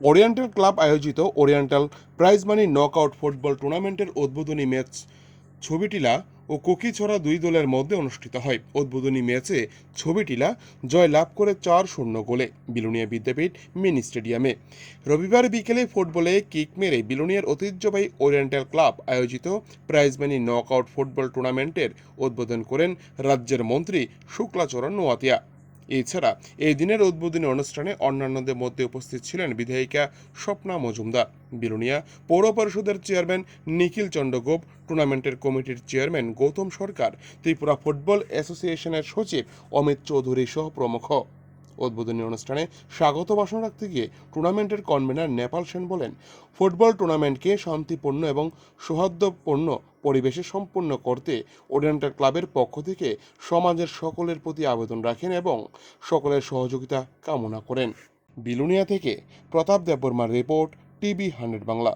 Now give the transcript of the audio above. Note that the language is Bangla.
ওরিয়েন্টাল ক্লাব আয়োজিত oriental prize money knockout football টুর্নামেন্টের উদ্বোধনী ম্যাচ ছবিটিলা ও কুকিছড়া দুই দলের মধ্যে অনুষ্ঠিত হয়। উদ্বোধনী ম্যাচে ছবিটিলা জয় লাভ করে 4-0 গোলে বিলোনিয়া বিদ্যাপীঠ মিনি স্টেডিয়ামে। রবিবার বিকেলে ফুটবলে কিক মেরে বিলোনিয়ার ঐতিহ্যবাহী ওরিয়েন্টাল ক্লাব আয়োজিত প্রাইজ মানি নকআউট ফুটবল টুর্নামেন্টের উদ্বোধন করেন রাজ্যের মন্ত্রী শুক্লাচরণ নোয়াতিয়া। এছাড়া এই দিনের উদ্বোধনী অনুষ্ঠানে অন্যান্যদের মধ্যে উপস্থিত ছিলেন বিধায়িকা স্বপ্না মজুমদার, বিলোনিয়া পৌর পরিষদের চেয়ারম্যান নিখিল চন্দ্রগোপ, টুর্নামেন্টের কমিটির চেয়ারম্যান গৌতম সরকার, ত্রিপুরা ফুটবল অ্যাসোসিয়েশনের সচিব অমিত চৌধুরী সহ প্রমুখ। উদ্বোধনী অনুষ্ঠানে স্বাগত ভাষণ রাখতে গিয়ে টুর্নামেন্টের কনভেনার নেপাল সেন বলেন, ফুটবল টুর্নামেন্টকে শান্তিপূর্ণ এবং সৌহার্দ্যপূর্ণ পরিবেশে সম্পন্ন করতে ওরিয়েন্টাল ক্লাবের পক্ষ থেকে সমাজের সকলের প্রতি আবেদন রাখেন এবং সকলের সহযোগিতা কামনা করেন। বিলোনিয়া থেকে প্রতাপ দেববর্মার রিপোর্ট, টিভি 100 বাংলা।